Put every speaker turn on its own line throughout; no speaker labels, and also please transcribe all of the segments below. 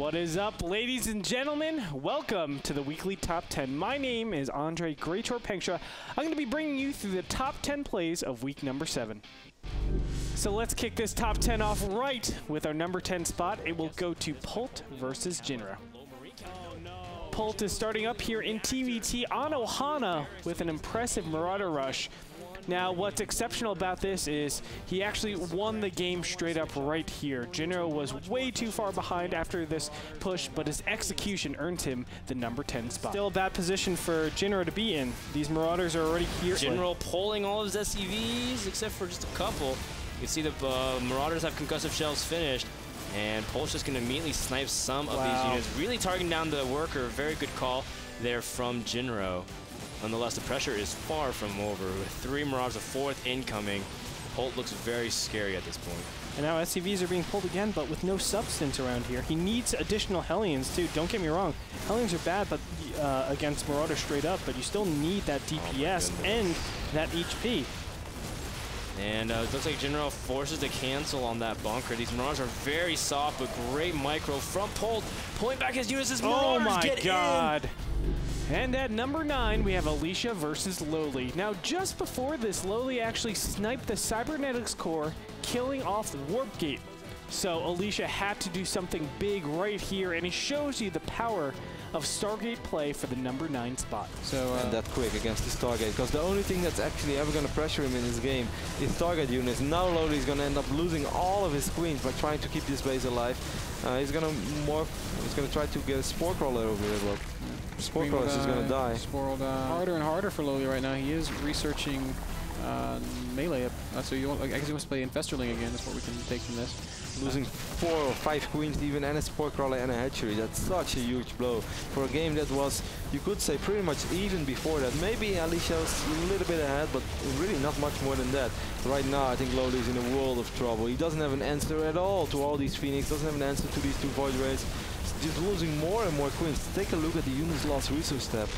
What is up, ladies and gentlemen? Welcome to the weekly top 10. My name is Andre Gretorp. I'm going to be bringing you through the top 10 plays of week number 7. So let's kick this top 10 off right with our number 10 spot. It will go to Pult versus Jinra. Pult is starting up here in TVT on Ohana with an impressive Marauder rush. Now, what's exceptional about this is he actually won the game straight up right here. Jinra was way too far behind after this push, but his execution earned him the number 10 spot. Still a bad position for Jinra to be in. These Marauders are already here.
Jinra pulling all of his SCVs except for just a couple. You can see the Marauders have concussive shells finished, and Pult's just going to immediately snipe some of these units, really targeting down the worker. Very good call there from Jinra. Nonetheless, the pressure is far from over. With 3 Marauders, a 4th incoming, Pult looks very scary at this point.
And now SCVs are being pulled again, but with no substance around here. He needs additional Hellions, too. Don't get me wrong. Hellions are bad but against Marauder straight up, but you still need that DPS and that HP.
And it looks like Jinra forces to cancel on that bunker. These Marauders are very soft, but great micro from Pult. Pulling back his units as Marauders get in. Oh my god.
And at number 9, we have Alicia versus Lowly. Now, just before this, Lowly actually sniped the Cybernetics core, killing off the Warp Gate. So Alicia had to do something big right here, and he shows you the power of Stargate play for the number 9 spot.
So and that quick against the Stargate, because the only thing that's actually ever going to pressure him in this game is Stargate units. Now Lowly is going to end up losing all of his queens by trying to keep this base alive. He's going to try to get a Spore Crawler over here, but Spore Crawler is going to die.
Spore harder and harder for Lowly right now. He is researching melee. So I guess he wants to play Infesterling again. That's what we can take from this.
Losing 4 or 5 queens even, and a Spore Crawler and a hatchery. That's such a huge blow for a game that was, you could say, pretty much even before that. Maybe Alicia was a little bit ahead, but really not much more than that. Right now, I think Lowly is in a world of trouble. He doesn't have an answer at all to all these Phoenix, doesn't have an answer to these 2 Void Rays. Just losing more and more queens. Take a look at the unit's lost resource step.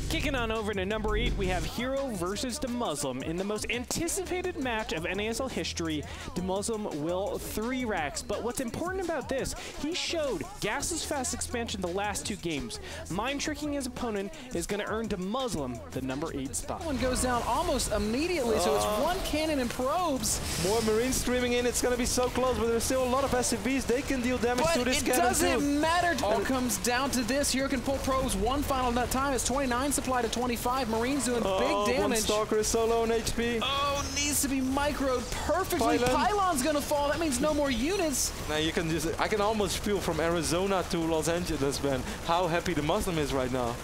Kicking on over to number 8, we have Hero versus DeMuslim. In the most anticipated match of NASL history, DeMuslim will 3 racks. But what's important about this, he showed Gas's fast expansion the last 2 games. Mind tricking his opponent is going to earn DeMuslim the number 8 spot.
One goes down almost immediately, so it's 1 cannon and probes.
More Marines streaming in. It's going to be so close, but there's still a lot of SCVs. They can deal damage to this cannon too.
But it doesn't matter. All comes down to this. Hero can pull probes 1 final time. It's 29 supply to 25. Marines doing big damage.
One Stalker is so low on HP.
Oh, needs to be microed perfectly. Pylon's gonna fall. That means no more units.
Now you can just, I can almost feel from Arizona to Los Angeles, man, how happy the Muslim is right now.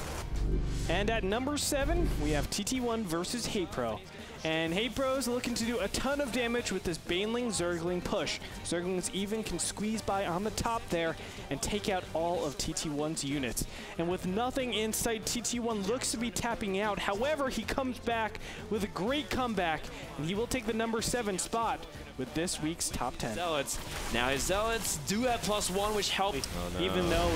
And at number 7, we have TT1 versus HatePro. And HatePro is looking to do a ton of damage with this Baneling Zergling push. Zerglings even can squeeze by on the top there and take out all of TT1's units. And with nothing in sight, TT1 looks to be tapping out. However, he comes back with a great comeback, and he will take the number 7 spot with this week's top 10.
Zealots. Now his Zealots do have +1, which helped.
Oh, no. Even though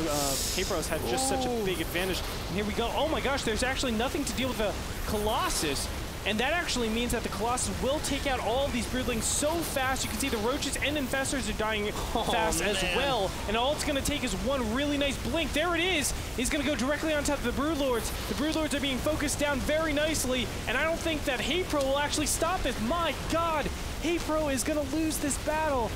HatePro's had just such a big advantage. And here we go. Oh my gosh, there's actually nothing to deal with the Colossus. And that actually means that the Colossus will take out all of these Broodlings so fast. You can see the Roaches and Infestors are dying fast as well. And all it's going to take is 1 really nice blink. There it is. He's going to go directly on top of the Broodlords. The Broodlords are being focused down very nicely. And I don't think that HatePro will actually stop this. My god, HatePro is going to lose this battle.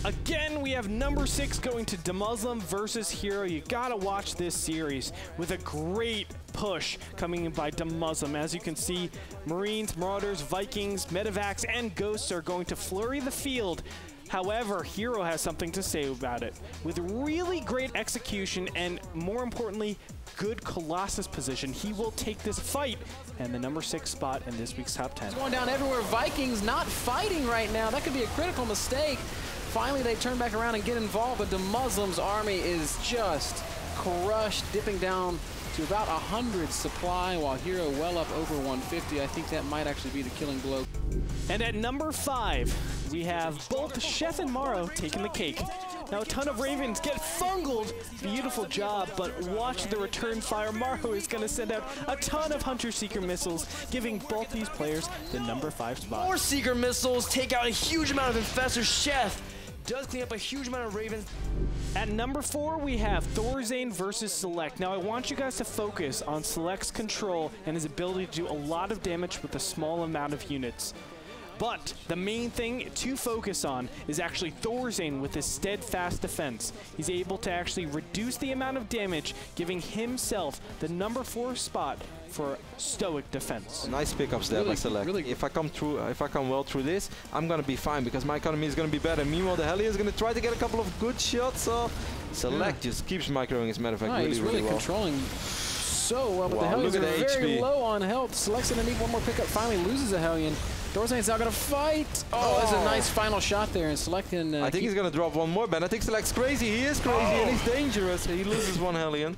Again, we have number 6 going to DeMuslim versus Hero. You gotta watch this series with a great push coming in by DeMuslim. As you can see, Marines, Marauders, Vikings, Medivacs, and Ghosts are going to flurry the field. However, Hero has something to say about it. With really great execution and, more importantly, good Colossus position, he will take this fight and the number 6 spot in this week's top 10.
It's going down everywhere. Vikings not fighting right now. That could be a critical mistake. Finally, they turn back around and get involved, but DeMuslim's army is just crushed, dipping down to about 100 supply, while Hero well up over 150. I think that might actually be the killing blow.
And at number 5, we have both Chef and Morrow taking the cake. Now a ton of Ravens get fungled. Beautiful job, but watch the return fire. Morrow is going to send out a ton of Hunter Seeker missiles, giving both these players the number 5 spot.
More Seeker missiles take out a huge amount of Infestors. Chef does clean up a huge amount of Ravens.
At number 4, we have Thorzane versus Select. Now, I want you guys to focus on Select's control and his ability to do a lot of damage with a small amount of units. But the main thing to focus on is actually Thorzane with his steadfast defense. He's able to actually reduce the amount of damage, giving himself the number 4 spot for stoic defense.
Nice pickups there by Select. If I come well through this, I'm gonna be fine because my economy is gonna be better. Meanwhile, the Hellion is gonna try to get a couple of good shots off. Select just keeps microing his matter of fact
he's really
well.
controlling so well, but the Hellions are very low on health. Select's gonna need one more pickup. Finally loses a Hellion. Thorzane's now gonna fight. Oh, that's a nice final shot there, and Select can.
I think he's gonna drop one more, Ben. I think Select's crazy. He is crazy, and he's dangerous. He loses one Hellion.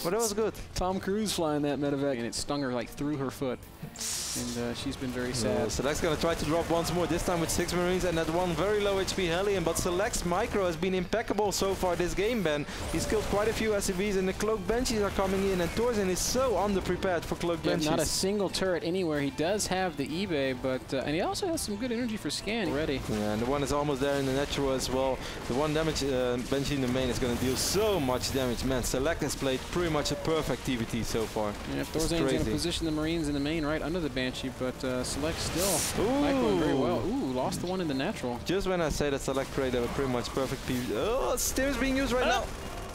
But that was good.
Tom Cruise flying that medevac, and it stung her like through her foot. And she's been very sad.
Select's going to try to drop once more, this time with 6 Marines and that one very low HP Hellion. But Select's micro has been impeccable so far this game, Ben. He's killed quite a few SCVs and the Cloak Banshees are coming in. And Thorzane is so underprepared for Cloak Banshees.
Not a single turret anywhere. He does have the eBay, but and he also has some good energy for scan already.
Yeah, and the one is almost there in the natural as well. The one damage Banshee in the main is going to deal so much damage. Man, Select has played pretty much a perfect TVT so far.
Yeah, Thorzane's going to position the Marines in the main right under the Banshee, but Select still microing very well. Ooh, lost the one in the natural.
Just when I say that Select played a pretty much perfect PvP. Oh, Stim is being used right now.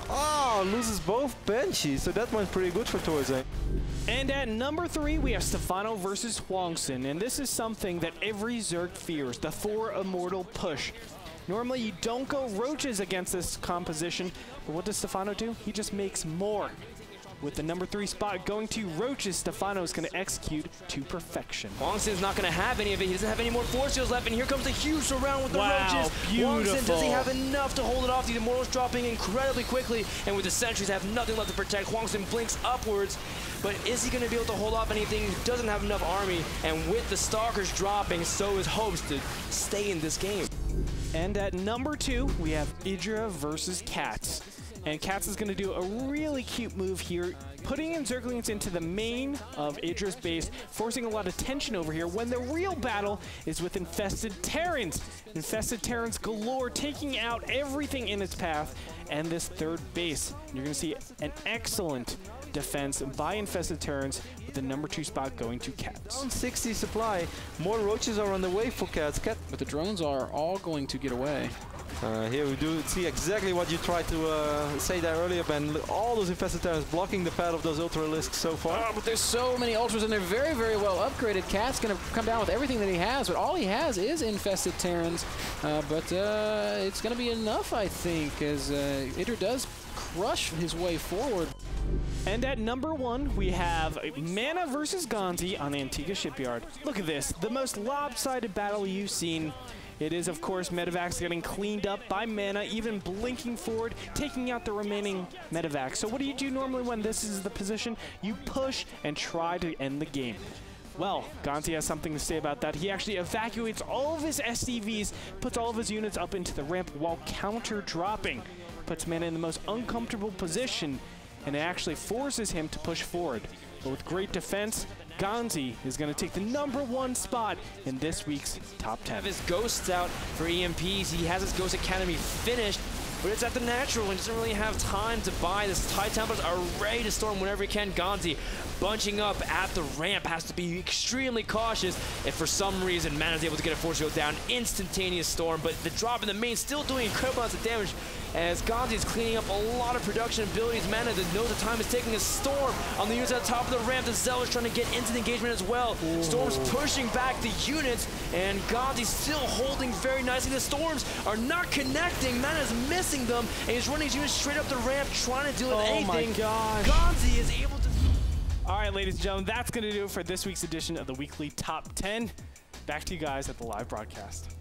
Oh, loses both Banshees, so that went pretty good for Thorzane.
And at number 3, we have Stefano versus Hwangson, and this is something that every Zerg fears, the Thor Immortal push. Normally, you don't go roaches against this composition, but what does Stefano do? He just makes more. With the number 3 spot going to roaches, Stefano is going to execute to perfection.
Hwangson not going to have any of it. He doesn't have any more force shields left, and here comes the huge surround with the roaches.
Beautiful.
Hwangson, does he have enough to hold it off? The Immortals dropping incredibly quickly, and with the sentries have nothing left to protect. Hwangson blinks upwards, but is he going to be able to hold off anything? He doesn't have enough army, and with the Stalkers dropping, so is hopes to stay in this game.
And at number 2, we have Idra versus Cats. And Cats is going to do a really cute move here, putting in Zerglings into the main of Idra's base, forcing a lot of tension over here when the real battle is with Infested Terrans. Infested Terrans galore, taking out everything in its path and this 3rd base. You're going to see an excellent defense by Infested Terrans with the number 2 spot going to Cats.
60 supply. More roaches are on the way for Cats.
But the drones are all going to get away.
Here we do see exactly what you tried to say there earlier, Ben. All those Infested Terrans blocking the path of those Ultralisks so far.
But there's so many Ultras, and they're very, very well upgraded. Cat's going to come down with everything that he has, but all he has is Infested Terrans. But it's going to be enough, I think, as Idra does crush his way forward.
And at number 1, we have Mana versus Gonzi on Antigua Shipyard. Look at this, the most lopsided battle you've seen. It is, of course, medevacs getting cleaned up by Mana, even blinking forward, taking out the remaining medevacs. So what do you do normally when this is the position? You push and try to end the game. Well, Gonzi has something to say about that. He actually evacuates all of his SCVs, puts all of his units up into the ramp while counter-dropping. Puts Mana in the most uncomfortable position, and it actually forces him to push forward. But with great defense, Gonzi is going to take the number 1 spot in this week's top 10.
His ghosts out for EMPs. He has his Ghost Academy finished, but it's at the natural and doesn't really have time to buy. The Tide Templars are ready to storm whenever he can. Gonzi bunching up at the ramp, has to be extremely cautious. If for some reason Mana's able to get a force field down, instantaneous storm, but the drop in the main still doing incredible amounts of damage as Gonzi is cleaning up a lot of production abilities. Mana knows the time is taking a storm on the units at the top of the ramp. The Zell is trying to get into the engagement as well. Ooh. Storm's pushing back the units, and Gonzi's still holding very nicely. The Storms are not connecting. Mana's missing them, and he's running his units straight up the ramp, trying to deal with anything.
Oh my gosh.
Gonzi is able to...
All right, ladies and gentlemen, that's going to do it for this week's edition of the Weekly Top 10. Back to you guys at the live broadcast.